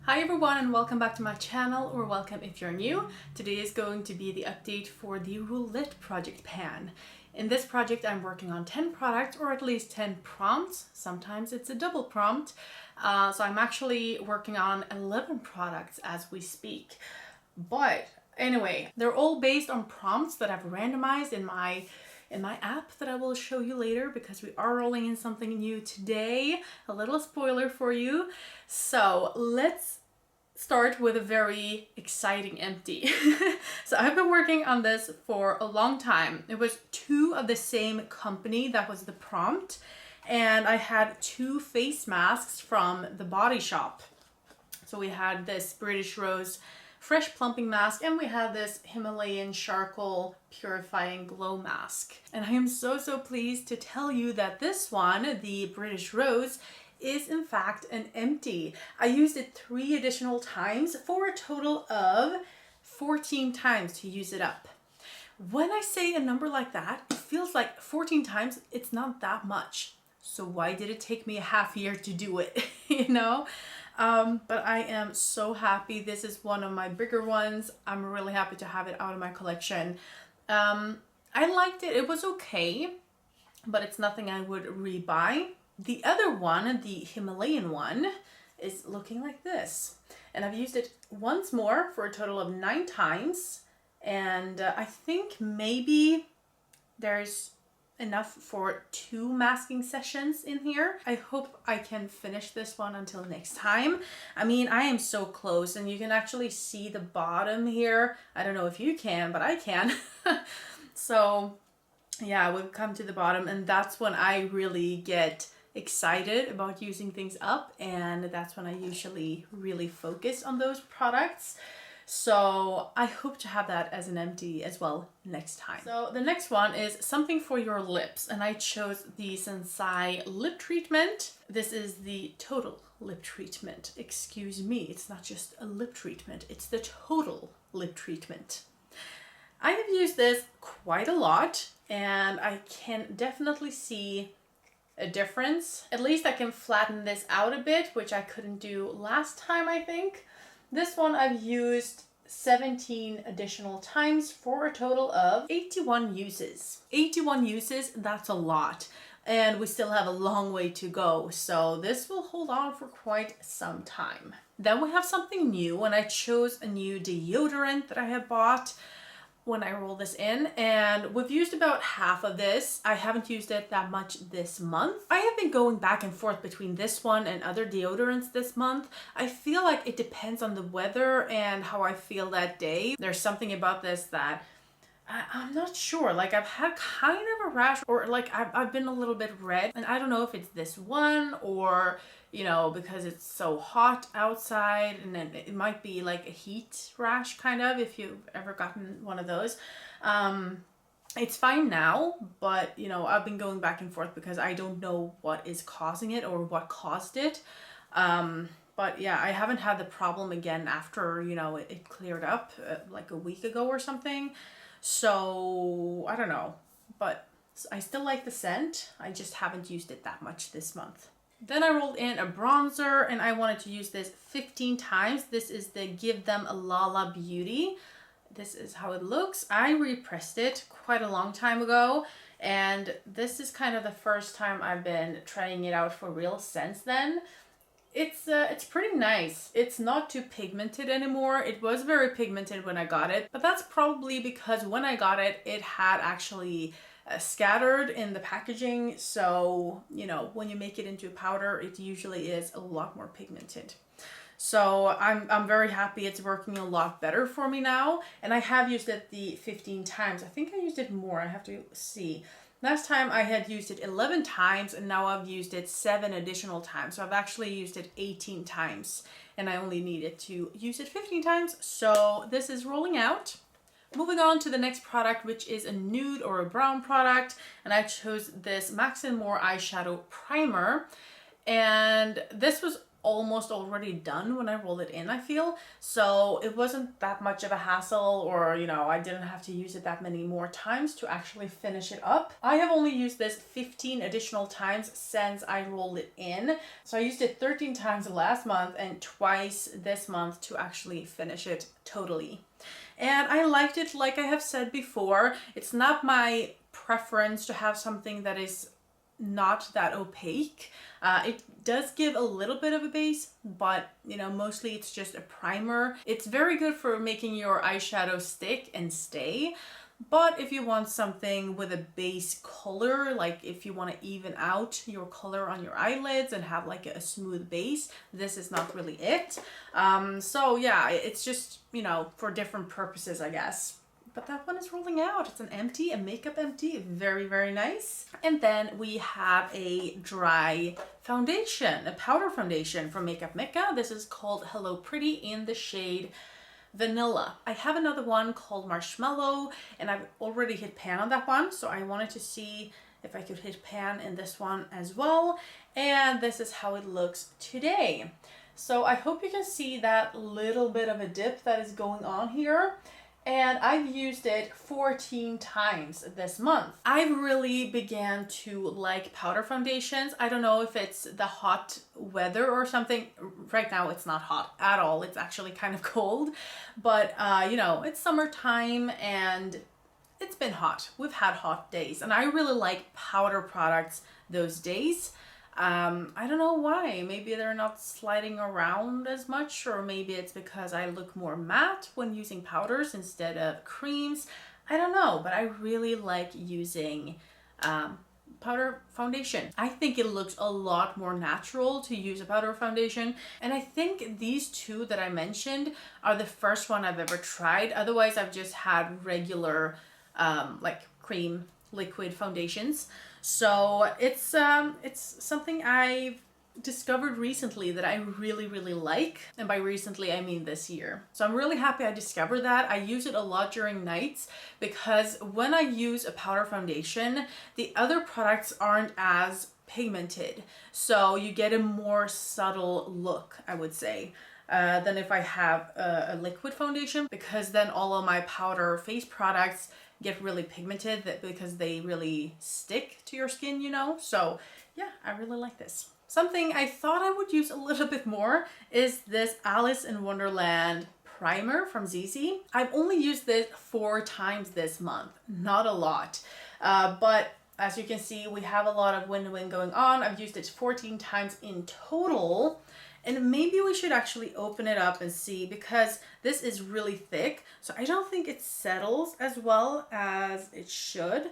Hi everyone and welcome back to my channel, or welcome if you're new. Today is going to be the update for the Roulette project pan. In this project I'm working on 10 products, or at least 10 prompts. Sometimes it's a double prompt. So I'm actually working on 11 products as we speak. But anyway, they're all based on prompts that I've randomized in my app that I will show you later, because we are rolling in something new today. A little spoiler for you. So let's start with a very exciting empty. So I've been working on this for a long time. It was two of the same company that was the prompt, and I had two face masks from the Body Shop. So we had this British Rose fresh plumping mask, and we had this Himalayan charcoal purifying glow mask. And I am so pleased to tell you that this one, the British Rose, is in fact an empty. I used it 3 additional times for a total of 14 times to use it up. When I say a number like that, it feels like 14 times, it's not that much. So why did it take me a half year to do it, you know? But I am so happy. This is one of my bigger ones. I'm really happy to have it out of my collection. I liked it. It was okay, but it's nothing I would rebuy. The other one, the Himalayan one, is looking like this. And I've used it once more for a total of 9 times. And I think maybe there's enough for 2 masking sessions in here. I hope I can finish this one until next time. I mean, I am so close, and you can actually see the bottom here. I don't know if you can, but I can. So yeah, we've come to the bottom, and that's when I really get excited about using things up, and that's when I usually really focus on those products. So I hope to have that as an empty as well next time. So the next one is something for your lips, and I chose the Sensai lip treatment. This is the total lip treatment. Excuse me, it's not just a lip treatment, it's the total lip treatment. I have used this quite a lot, and I can definitely see a difference. At least I can flatten this out a bit, which I couldn't do last time, I think. This one I've used 17 additional times for a total of 81 uses. 81 uses, that's a lot. And we still have a long way to go, so this will hold on for quite some time. Then we have something new, and I chose a new deodorant that I had bought when I roll this in, and we've used about half of this. I haven't used it that much this month. I have been going back and forth between this one and other deodorants this month. I feel like it depends on the weather and how I feel that day. There's something about this that I'm not sure. Like, I've had kind of a rash, or like I've been a little bit red, and I don't know if it's this one, or you know, because it's so hot outside, and then it might be like a heat rash, kind of, if you've ever gotten one of those. It's fine now, but you know, I've been going back and forth because I don't know what is causing it or what caused it. But yeah, I haven't had the problem again after, you know, it cleared up like a week ago or something. So I don't know, but I still like the scent. I just haven't used it that much this month. Then I rolled in a bronzer, and I wanted to use this 15 times. This is the Give Them a Lala Beauty. This is how it looks. I repressed it quite a long time ago, and this is kind of the first time I've been trying it out for real since then. It's pretty nice. It's not too pigmented anymore. It was very pigmented when I got it, but that's probably because when I got it, it had actually scattered in the packaging. So, you know, when you make it into a powder, it usually is a lot more pigmented. So I'm very happy. It's working a lot better for me now, and I have used it the 15 times. I think I used it more. I have to see. Last time I had used it 11 times, and now I've used it 7 additional times. So I've actually used it 18 times, and I only needed to use it 15 times. So this is rolling out. Moving on to the next product, which is a nude or a brown product, and I chose this Max & More eyeshadow primer, and this was almost already done when I rolled it in, I feel. So it wasn't that much of a hassle, or, you know, I didn't have to use it that many more times to actually finish it up. I have only used this 15 additional times since I rolled it in. So I used it 13 times last month and twice this month to actually finish it totally. And I liked it, like I have said before. It's not my preference to have something that is not that opaque. It does give a little bit of a base, but you know, mostly it's just a primer. It's very good for making your eyeshadow stick and stay. But if you want something with a base color, like if you want to even out your color on your eyelids and have like a smooth base, this is not really it. So yeah, it's just, you know, for different purposes, I guess. But that one is rolling out. It's a makeup empty, very, very nice. And then we have a dry foundation, a powder foundation from Makeup Mecca. This is called Hello Pretty in the shade Vanilla. I have another one called Marshmallow, and I've already hit pan on that one, so I wanted to see if I could hit pan in this one as well. And this is how it looks today. So I hope you can see that little bit of a dip that is going on here. And I've used it 14 times this month. I've really began to like powder foundations. I don't know if it's the hot weather or something. Right now it's not hot at all. It's actually kind of cold, but you know, it's summertime and it's been hot. We've had hot days, and I really like powder products those days. I don't know why. Maybe they're not sliding around as much, or maybe it's because I look more matte when using powders instead of creams. I don't know, but I really like using powder foundation. I think it looks a lot more natural to use a powder foundation, and I think these two that I mentioned are the first one I've ever tried. Otherwise, I've just had regular like cream liquid foundations. So it's something I've discovered recently that I really, really like. And by recently, I mean this year. So I'm really happy I discovered that. I use it a lot during nights because when I use a powder foundation, the other products aren't as pigmented. So you get a more subtle look, I would say, than if I have a liquid foundation, because then all of my powder face products get really pigmented because they really stick to your skin, you know? So yeah, I really like this. Something I thought I would use a little bit more is this Alice in Wonderland primer from ZZ. I've only used this 4 times this month, not a lot. But as you can see, we have a lot of win-win going on. I've used it 14 times in total. And maybe we should actually open it up and see, because this is really thick. So I don't think it settles as well as it should,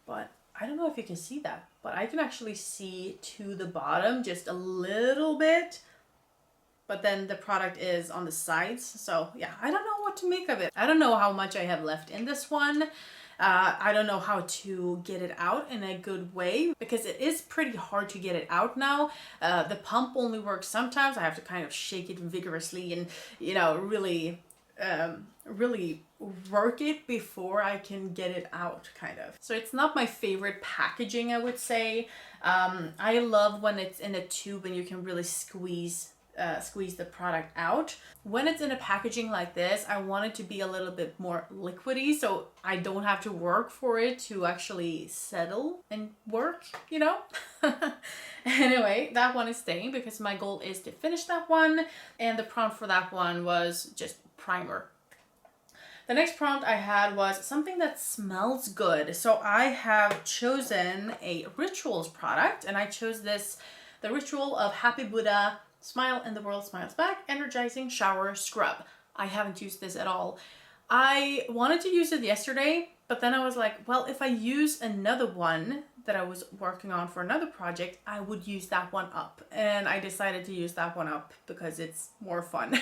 but I don't know if you can see that, but I can actually see to the bottom just a little bit, but then the product is on the sides. So yeah, I don't know what to make of it. I don't know how much I have left in this one. I don't know how to get it out in a good way, because it is pretty hard to get it out now. The pump only works sometimes. I have to kind of shake it vigorously and, you know, really work it before I can get it out, kind of. So it's not my favorite packaging, I would say. I love when it's in a tube and you can really squeeze the product out. When it's in a packaging like this, I want it to be a little bit more liquidy, so I don't have to work for it to actually settle and work, you know? Anyway, that one is staying because my goal is to finish that one, and the prompt for that one was just primer. The next prompt I had was something that smells good. So I have chosen a Rituals product, and I chose the Ritual of Happy Buddha Smile and the World Smiles Back Energizing Shower Scrub. I haven't used this at all. I wanted to use it yesterday, but then I was like, well, if I use another one that I was working on for another project, I would use that one up. And I decided to use that one up because it's more fun.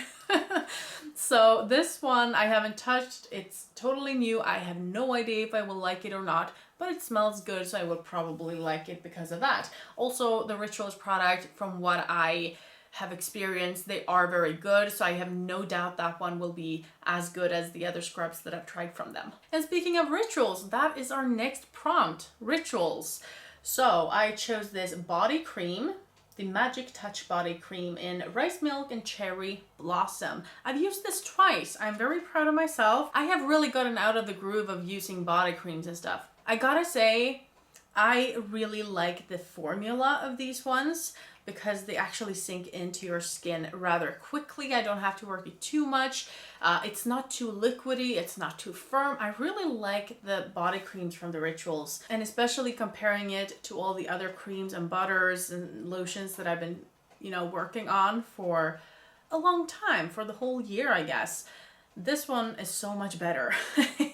So this one I haven't touched. It's totally new. I have no idea if I will like it or not, but it smells good, so I will probably like it because of that. Also, the Rituals product, from what I have experienced, they are very good, so I have no doubt that one will be as good as the other scrubs that I've tried from them. And speaking of Rituals, that is our next prompt, Rituals. So I chose this body cream. the Magic Touch Body Cream in Rice Milk and Cherry Blossom. I've used this twice. I'm very proud of myself. I have really gotten out of the groove of using body creams and stuff. I gotta say, I really like the formula of these ones because they actually sink into your skin rather quickly. I don't have to work it too much. It's not too liquidy, it's not too firm. I really like the body creams from the Rituals, and especially comparing it to all the other creams and butters and lotions that I've been, working on for a long time, for the whole year, I guess. This one is so much better.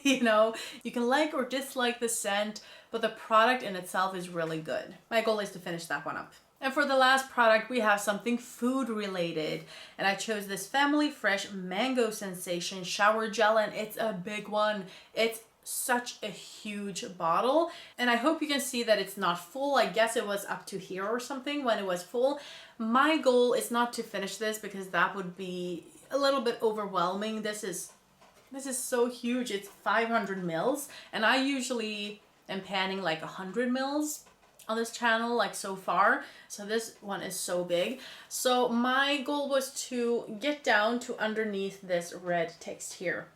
You can like or dislike the scent, but the product in itself is really good. My goal is to finish that one up. And for the last product, we have something food related. And I chose this Family Fresh Mango Sensation Shower Gel, and it's a big one. It's such a huge bottle. And I hope you can see that it's not full. I guess it was up to here or something when it was full. My goal is not to finish this because that would be a little bit overwhelming. This is so huge. It's 500 mils. And I usually am panning like 100 mils on this channel, like so far. So this one is so big. So my goal was to get down to underneath this red text here.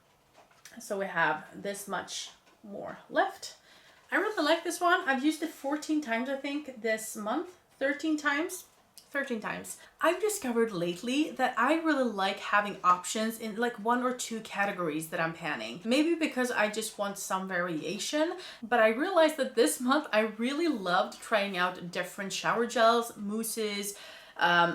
So we have this much more left. I really like this one. I've used it 14 times, I think, this month. 13 times. I've discovered lately that I really like having options in like 1 or 2 categories that I'm panning. Maybe because I just want some variation, but I realized that this month I really loved trying out different shower gels, mousses,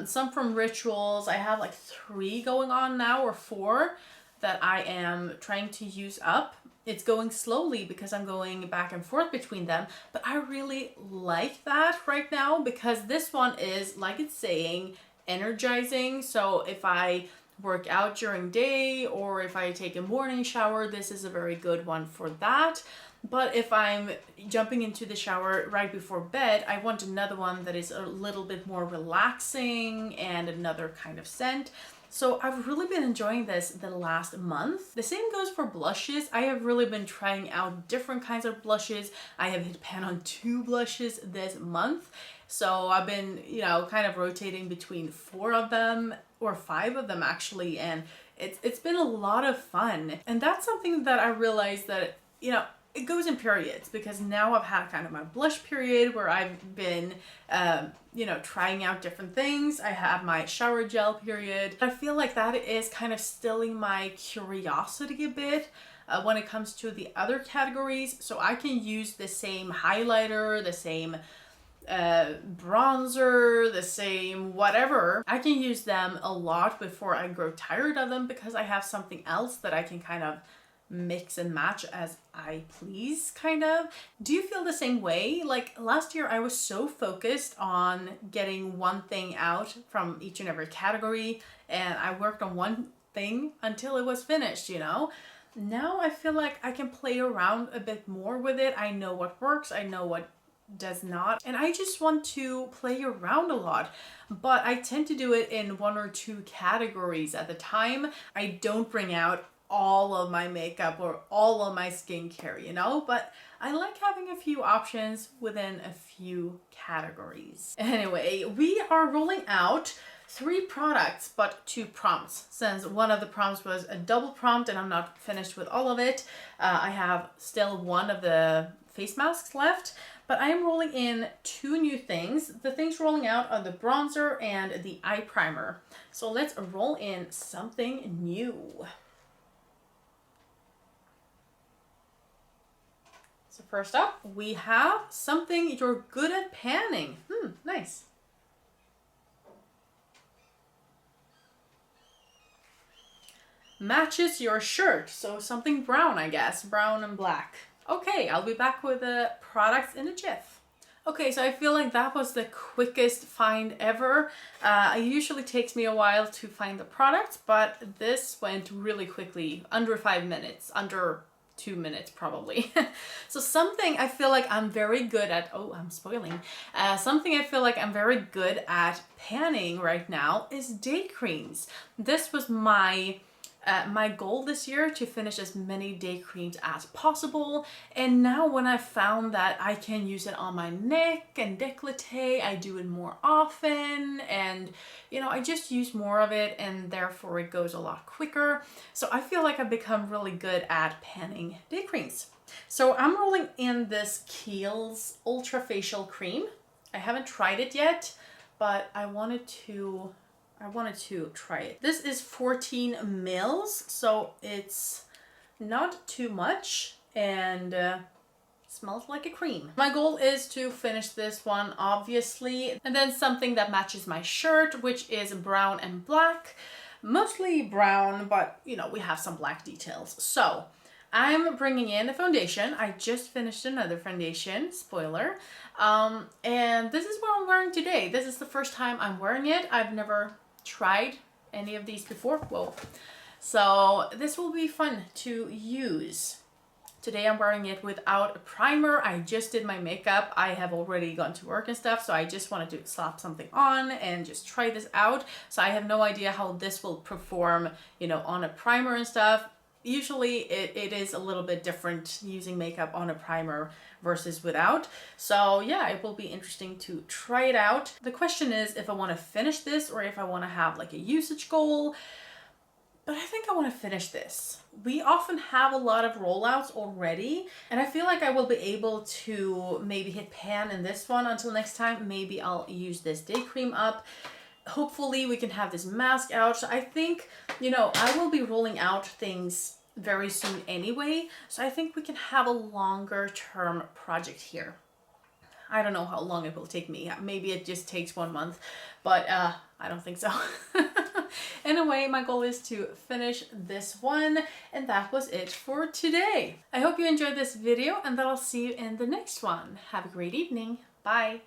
some from Rituals. I have like 3 going on now, or 4, that I am trying to use up. It's going slowly because I'm going back and forth between them, but I really like that right now because this one is, like it's saying, energizing. So if I work out during day or if I take a morning shower, this is a very good one for that. But if I'm jumping into the shower right before bed, I want another one that is a little bit more relaxing and another kind of scent. So I've really been enjoying this the last month. The same goes for blushes. I have really been trying out different kinds of blushes. I have hit pan on 2 blushes this month. So I've been, kind of rotating between 4 of them, or 5 of them actually. And it's been a lot of fun. And that's something that I realized that, it goes in periods, because now I've had kind of my blush period where I've been, trying out different things. I have my shower gel period. I feel like that is kind of stilling my curiosity a bit when it comes to the other categories. So I can use the same highlighter, the same bronzer, the same whatever. I can use them a lot before I grow tired of them because I have something else that I can kind of mix and match as I please, kind of. Do you feel the same way? Like last year I was so focused on getting one thing out from each and every category, and I worked on one thing until it was finished, Now I feel like I can play around a bit more with it. I know what works, I know what does not, and I just want to play around a lot, but I tend to do it in 1 or 2 categories at the time. I don't bring out all of my makeup or all of my skincare, but I like having a few options within a few categories. Anyway, we are rolling out 3 products but 2 prompts, since one of the prompts was a double prompt and I'm not finished with all of it. I have still 1 of the face masks left, but I am rolling in 2 new things. The things rolling out are the bronzer and the eye primer. So let's roll in something new. So first up, we have something you're good at panning. Nice. Matches your shirt, so something brown, I guess. Brown and black. Okay, I'll be back with the products in a jiff. Okay, so I feel like that was the quickest find ever. It usually takes me a while to find the products, but this went really quickly, under 5 minutes, under 2 minutes probably. So something I feel like I'm very good at, I'm spoiling. Something I feel like I'm very good at panning right now is day creams. This was my my goal this year to finish as many day creams as possible. And now when I found that I can use it on my neck and décolleté, I do it more often, and you know, I just use more of it, and therefore it goes a lot quicker. So I feel like I've become really good at panning day creams. So I'm rolling in this Kiehl's Ultra Facial Cream. I haven't tried it yet, but I wanted to try it. This is 14 mils, so it's not too much, and smells like a cream. My goal is to finish this one, obviously, and then something that matches my shirt, which is brown and black. Mostly brown, but you know, we have some black details. So I'm bringing in a foundation. I just finished another foundation, spoiler. And this is what I'm wearing today. This is the first time I'm wearing it. I've never tried any of these before. Whoa. So this will be fun to use. Today I'm wearing it without a primer. I just did my makeup. I have already gone to work and stuff, so I just wanted to slap something on and just try this out. So I have no idea how this will perform, you know, on a primer and stuff. Usually it is a little bit different using makeup on a primer versus without. So yeah, it will be interesting to try it out. The question is if I want to finish this or if I want to have like a usage goal. But I think I want to finish this. We often have a lot of rollouts already, and I feel like I will be able to maybe hit pan in this one until next time. Maybe I'll use this day cream up. Hopefully we can have this mask out. So I think, you know, I will be rolling out things very soon anyway. So I think we can have a longer term project here. I don't know how long it will take me. Maybe it just takes 1 month, but I don't think so. Anyway, my goal is to finish this one, and that was it for today. I hope you enjoyed this video, and that I'll see you in the next one. Have a great evening. Bye.